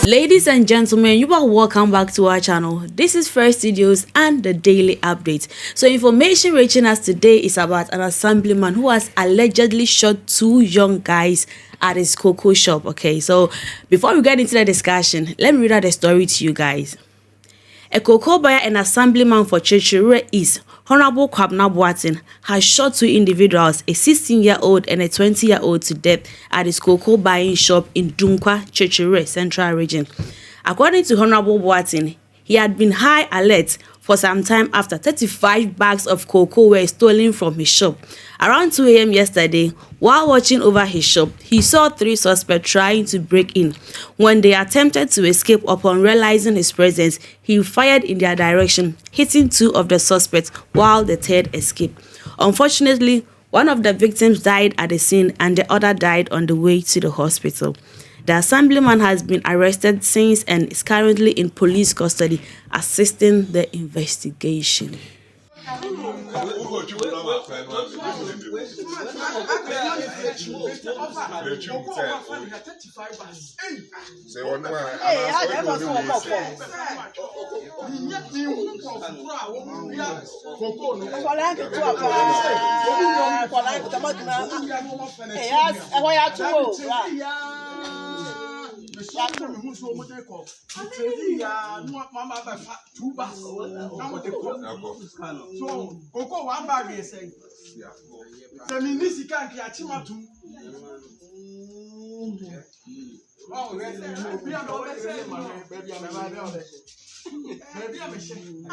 Ladies and gentlemen, you are welcome back to our channel. This is First Studios and the daily update. So information reaching us today is about an assemblyman who has allegedly shot two young guys at his cocoa shop. Okay, so before we get into the discussion, let me read out the story to you guys. A cocoa buyer and assemblyman for Churchill East, Honorable Kwabena Boateng, has shot two individuals, a 16-year-old and a 20-year-old, to death at his cocoa buying shop in Dunkwa, Churchill Central Region. According to Honorable Boateng, he had been high alert for some time after 35 bags of cocoa were stolen from his shop. Around 2 a.m. yesterday, while watching over his shop, he saw three suspects trying to break in. When they attempted to escape, upon realizing his presence, he fired in their direction, hitting two of the suspects while the third escaped. Unfortunately, one of the victims died at the scene and the other died on the way to the hospital. The assemblyman has been arrested since and is currently in police custody, assisting the investigation. So, Coco, one bag is saying, the minister can't catch him up to. Oh, maybe I'm always saying, maybe I'm a maybe I'm a shame. A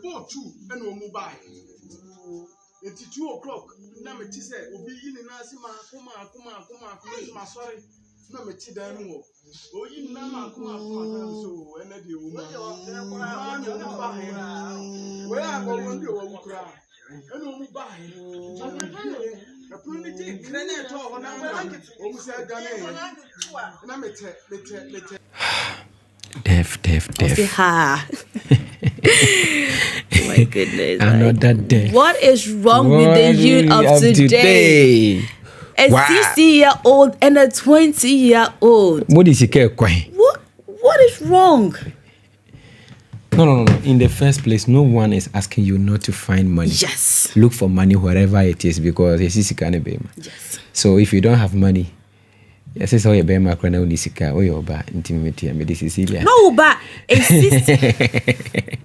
boat two, and we'll move by. It's 2 o'clock. Now, it is will be in the Nasima, come, sorry. No, it's done. Oh, you know, so, and the woman. Where I go when you will cry. And we'll buy. A primitive granite or Deaf. Oh my goodness. Another death. What is wrong with the youth of today? A 60-year-old and a 20-year-old. What is it? What is wrong? No. In the first place, no one is asking you not to find money. Yes. Look for money wherever it is because it's easy kind of payment. Yes. So if you don't have money, yes, it's all your payment. Crana unisika or your ba intimate me this is Cecilia. No, but a 60.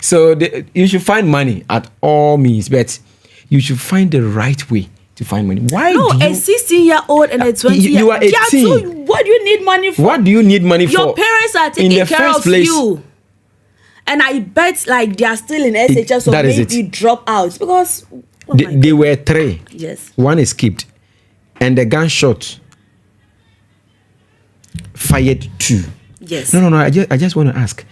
So you should find money at all means, but you should find the right way to find money. Why? No, do you, a 16-year-old and a 20-year-old. You are 18. Yeah, so what do you need money for? What do you need money for? Your parents are taking care of you. And I bet like they are still in SHS, so maybe drop out because they were 3. Yes. One escaped, and the gunshot fired 2. Yes. No. I just want to ask: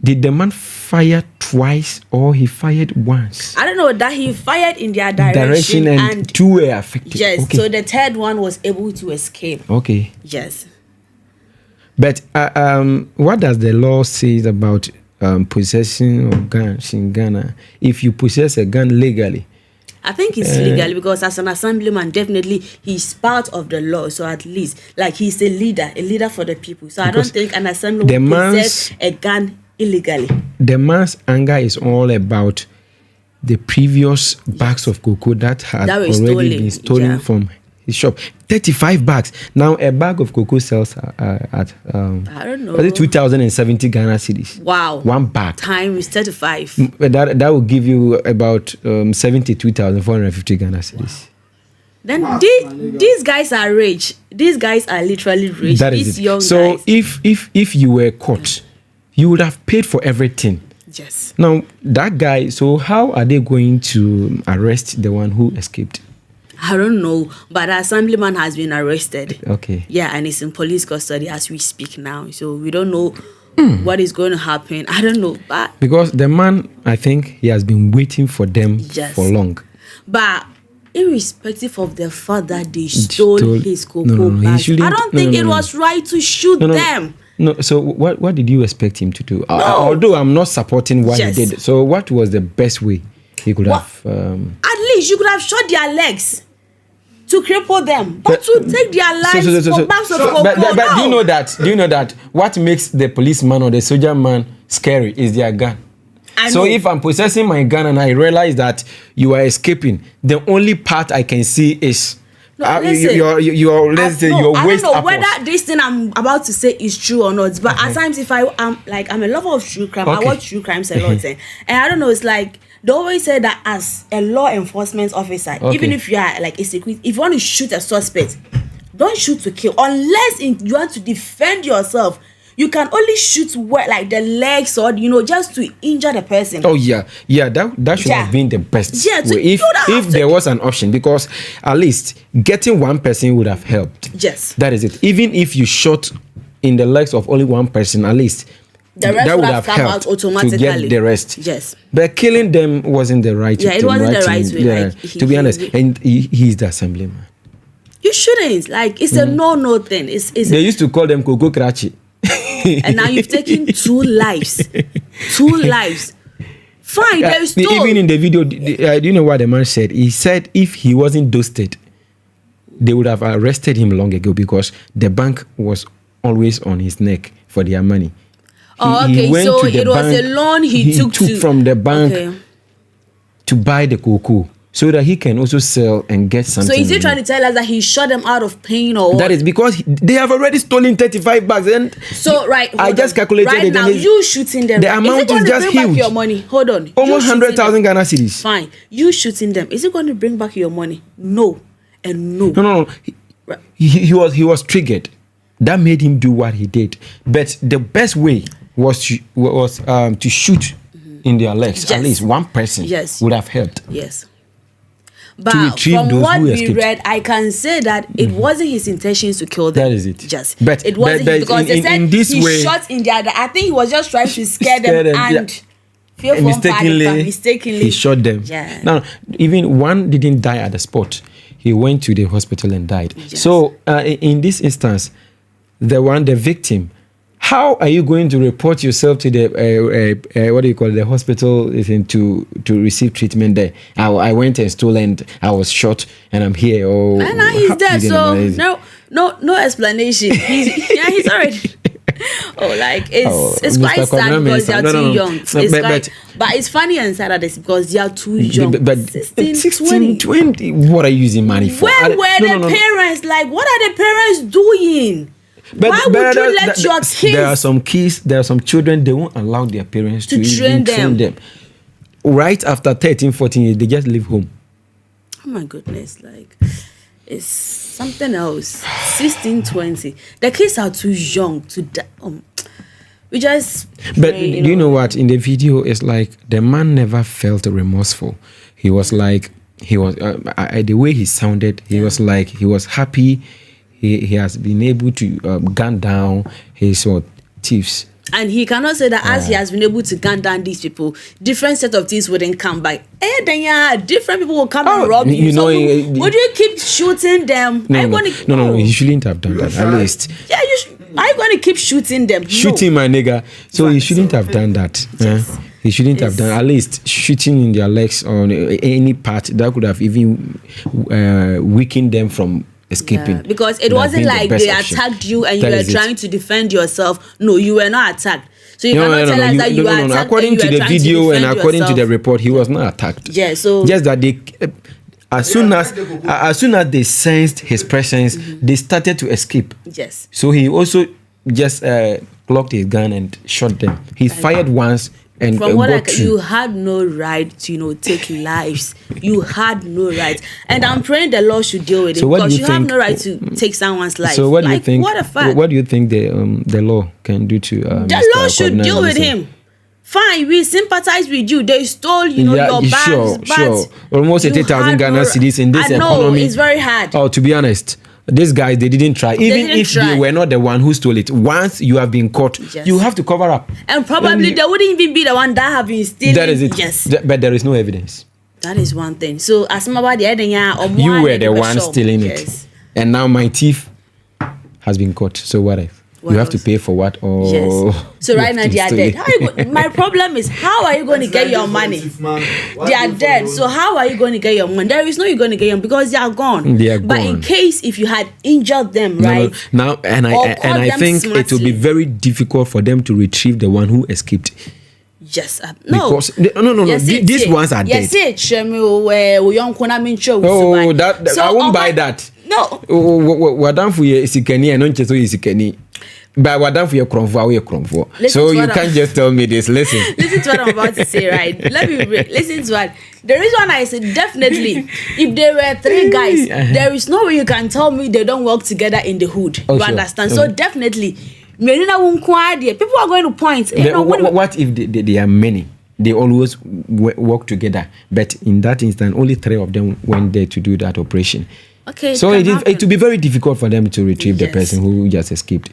did the man fire twice or he fired once? I don't know that he fired in their direction and 2 were affected. Yes. Okay. So the third one was able to escape. Okay. Yes. But what does the law say about possession of guns in Ghana? If you possess a gun legally, I think it's legal because as an assemblyman, definitely he's part of the law. So at least like he's a leader for the people. So I don't think an assemblyman possess a gun illegally. The man's anger is all about the previous bags of cocoa that had already been stolen from his shop. 35 bags. Now a bag of cocoa sells at I don't know. 2,070 Ghana cedis. Wow. One bag. Times 35. That will give you about 72,450 Ghana cedis. Then these guys are rich. These guys are literally rich. That these is it. Young so guys. if you were caught, you would have paid for everything. Yes. Now that guy. So how are they going to arrest the one who escaped? I don't know, but the assemblyman has been arrested. Okay. Yeah, and it's in police custody as we speak now. So we don't know what is going to happen. I don't know, but because the man, I think he has been waiting for them for long. But irrespective of the fact that they stole his cocoa bags, I don't think it was right to shoot them. No, so what did you expect him to do? Although I'm not supporting what he did. So what was the best way he could have? At least you could have shot their legs to cripple them, but to take their lives for bags of cocoa. But do you know that? Do you know that what makes the policeman or the soldier man scary is their gun? So if I'm possessing my gun and I realize that you are escaping, the only part I can see is your waist. I don't know whether this thing I'm about to say is true or not. But at times, if I'm a lover of true crime, I watch true crimes a lot, and I don't know. It's like they always say that as a law enforcement officer, even if you are like a secret, if you want to shoot a suspect, don't shoot to kill unless you want to defend yourself. You can only shoot like the legs or just to injure the person. Oh yeah, that should have been the best. Yeah, way. If there was an option, because at least getting one person would have helped. Yes, that is it. Even if you shot in the legs of only one person, at least the rest would have come out automatically to get the rest. Yes, but killing them wasn't the right. Yeah, it wasn't the right way. Yeah, to be honest, and he's the assemblyman. You shouldn't. Like it's a no thing. They used to call them Koko Krachi. And now you've taken 2 lives. 2 lives. Fine, there is still. Even in the video, do you know what the man said? He said if he wasn't dusted, they would have arrested him long ago because the bank was always on his neck for their money. He went so it was a loan he took from the bank to buy the cocoa, so that he can also sell and get something. So is he trying to tell us that he shot them out of pain or what? That is because they have already stolen 35 bags. And so I just calculated right now, you shooting them. The amount is just huge. Back your money? Hold on. Almost 100,000 Ghana cedis. Fine. You shooting them. Is it going to bring back your money? No. And no. No. He was triggered. That made him do what he did. But the best way was to shoot in their legs. Yes. At least one person would have helped. Yes. But from what we read, I can say that it wasn't his intentions to kill them. That is it. Just. But it wasn't because they said he shot in the other. I think he was just trying to scare them and mistakenly he shot them. Yeah. Now, even one didn't die at the spot. He went to the hospital and died. Yes. So, in this instance, the victim, how are you going to report yourself to the the hospital to receive treatment there? I went and stole and I was shot and I'm here. Oh, and now he's dead. So no explanation. He's already. It's quite sad because they are too young. But it's funny and sad that it's because they are too young. But 16, 20. What are you using money for? Where were the parents? Like, what are the parents doing? Why would you let your kids? There are some children, they won't allow their parents to train them. Right after 13, 14 years, they just leave home. Oh my goodness, it's something else. 16, 20. The kids are too young to die. We just But do you know what? In the video, it's like the man never felt remorseful. He was like, the way he sounded, he was like, he was happy. He has been able to gun down his thieves. And he cannot say that as he has been able to gun down these people, different set of thieves wouldn't come by. Different people will come and rob you. Would you keep shooting them? No, he shouldn't have done that, at least. Yeah, are you going to keep shooting them? Shooting, my nigga. So he shouldn't have done that. Yes. He shouldn't have done, at least shooting in their legs or any part that could have even weakened them from escaping. Yeah, because it wasn't like they attacked you and you were trying to defend yourself. No, you were not attacked. So you cannot tell us that you were attacked. According to the video and according to the report, he was not attacked. Yeah, so just that they, as soon as they sensed his presence, they started to escape. Yes. So he also just clocked his gun and shot them. He fired once. And from what you had no right to take lives. You had no right, and I'm praying the law should deal with it because you have no right to take someone's life. So what do you think? What a fact! What do you think the law can do to? The law should deal with him. Fine, we sympathize with you. They stole, your bags, sure. Almost 80,000 Ghana cedis in this economy. It's very hard. Oh, to be honest. These guys, they didn't try. Even if they were not the one who stole it, once you have been caught, you have to cover up. And probably they wouldn't even be the one that have been stealing. That is it. Yes. But there is no evidence. That is one thing. So, as about the you were the one stealing it. And now my thief has been caught. So what if? you have to pay for what? Oh, yes. So right now they are dead. How you my problem is, how are you going to get your money? They are dead. So how are you going to get your money? There is no you're going to get them because they are gone. They are but gone. In case if you had injured them, right? No. Now and I think smartly, it will be very difficult for them to retrieve the one who escaped. Yes, no. Because no. Yes, These ones are dead. Yes, oh, that so, I won't buy that. No. Wadam for your sikeni and non cheso sikeni. But wadam for your kronfo. So you can't just tell me this. Listen to what I'm about to say, right? Let me listen to what. The reason I said definitely, if there were 3 guys, there is no way you can tell me they don't work together in the hood. You understand? So definitely, people are going to point. What if they are many? They always work together, but in that instant, only 3 of them went there to do that operation. Okay. So it will be very difficult for them to retrieve the person who just escaped,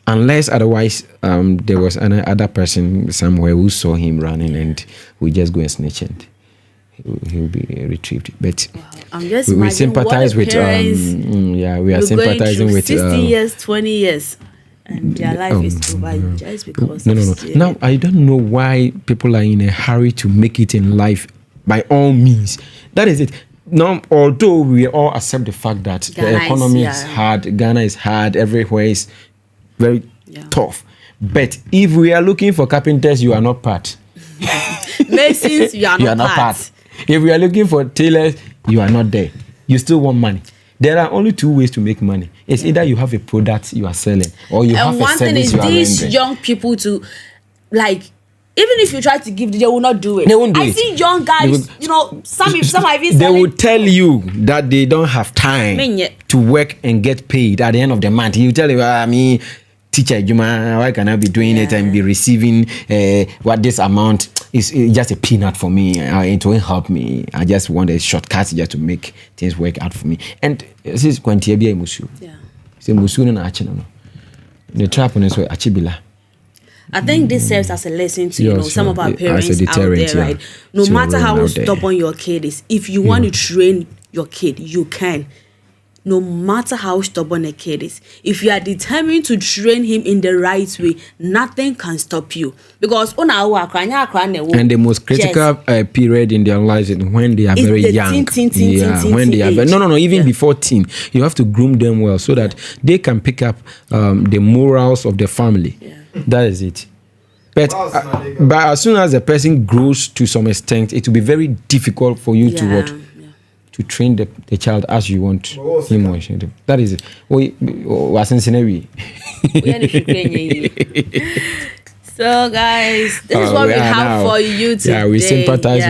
unless otherwise there was another person somewhere who saw him running and we just go and snatch it. He'll be retrieved. But we sympathize with we are sympathizing with 60 years, 20 years. And their life is over just because. No. Now I don't know why people are in a hurry to make it in life. By all means, that is it. Now, although we all accept the fact that the economy is hard, Ghana is hard, everywhere is very tough. But if we are looking for carpenters, you are not part. Masons, you are not part. If we are looking for tailors, you are not there. You still want money. There are only 2 ways to make money. It's either you have a product you are selling or you have a service you are rendering. And one thing is these young people to, like, even if you try to give, they will not do it. They won't do it. I see young guys, some have even they will tell you that they don't have time to work and get paid at the end of the month. You tell you, teacher, why can I be doing it and be receiving what this amount is just a peanut for me. It won't help me. I just want a shortcut just to make things work out for me. And this is Quantibia Musu. Say Musu and Achino. The trap on this way, Achibila. I think this serves as a lesson to some of our parents out there, right? No matter how stubborn your kid is, if you want to train your kid, you can. No matter how stubborn a kid is, if you are determined to train him in the right way, nothing can stop you. Because and the most critical period in their lives is when they are very young. When they are even before teen, you have to groom them well so that they can pick up the morals of the family. That is it. But as soon as the person grows to some extent, it will be very difficult for you to train the child as you want him or she to. That is it. So guys, this is what we have for you today. Yeah, we sympathize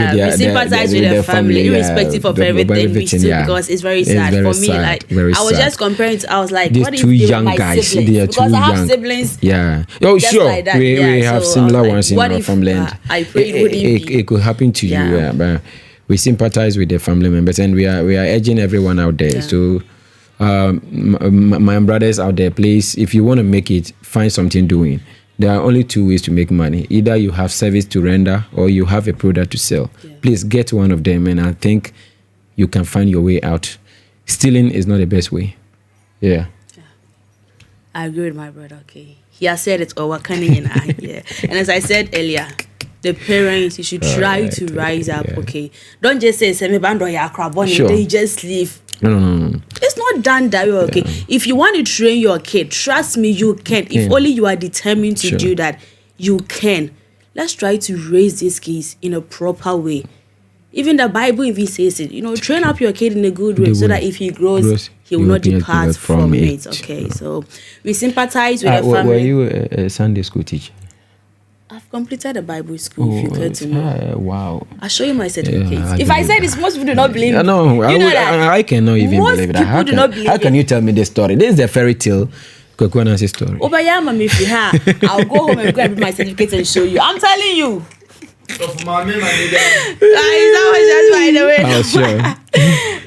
with the family, irrespective of everything we do, because it's very sad. For me, like I was just comparing to, I was like, these what if 2 young guys? They are because too I have young. Siblings. Yeah. Oh, sure. Like that. We have similar ones in our family. I pray it could happen to you. But we sympathize with the family members, and we are urging everyone out there. So, my brothers out there, please, if you want to make it, find something doing. There are only 2 ways to make money. Either you have service to render or you have a product to sell. Please get one of them, and I think you can find your way out. Stealing is not the best way. I agree with my brother. Okay, he has said it over Canning and I. And as I said earlier, the parents, you should try to rise up. Okay, don't just say "Semi bando ya craboni." They just leave. No. It's not done that way, okay? If you want to train your kid, trust me, you can. If only you are determined to do that, you can. Let's try to raise these kids in a proper way. Even the Bible, if he says it, train up your kid in a good way so that if he grows, he will not depart from it. Okay, so we sympathize with the family. Were you a Sunday school teacher? I've completed a Bible school, if you care to know. Wow. I'll show you my certificate. If I said this, most people do not believe me. No, I cannot even believe that. Most people do not believe How can you tell me this story? This is the fairy tale Kwaku Anansi story. I'll go home and go and put my certificate and show you. I'm telling you. That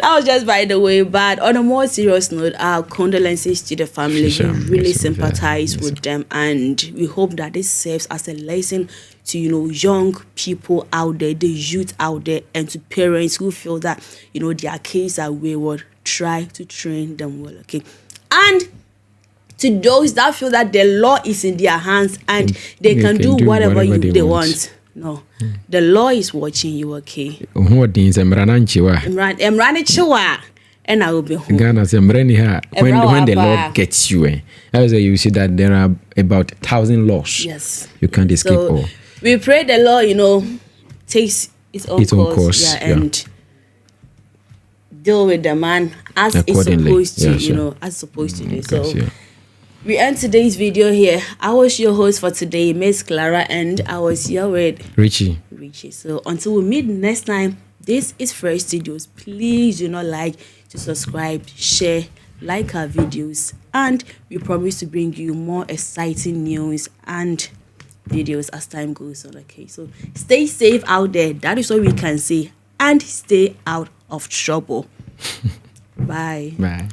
was just by the way. But on a more serious note, our condolences to the family. We really sympathize with them, and we hope that this serves as a lesson to young people out there, the youth out there, and to parents who feel that their kids are wayward. Try to train them well, okay? And to those that feel that the law is in their hands and they can do whatever they want. No, the law is watching you, okay? And I will be home. Ghana, when the law gets you, as you see that there are about 1,000 laws. Yes. You can't escape all. We pray the law, takes its own course. And deal with the man as it's supposed to, as supposed to do. So we end today's video here. I was your host for today, Miss Clara, and I was here with Richie. So until we meet next time, this is Fresh Studios. Please do not to subscribe, share, like our videos, and we promise to bring you more exciting news and videos as time goes on. Okay, so stay safe out there. That is what we can say, and stay out of trouble. Bye.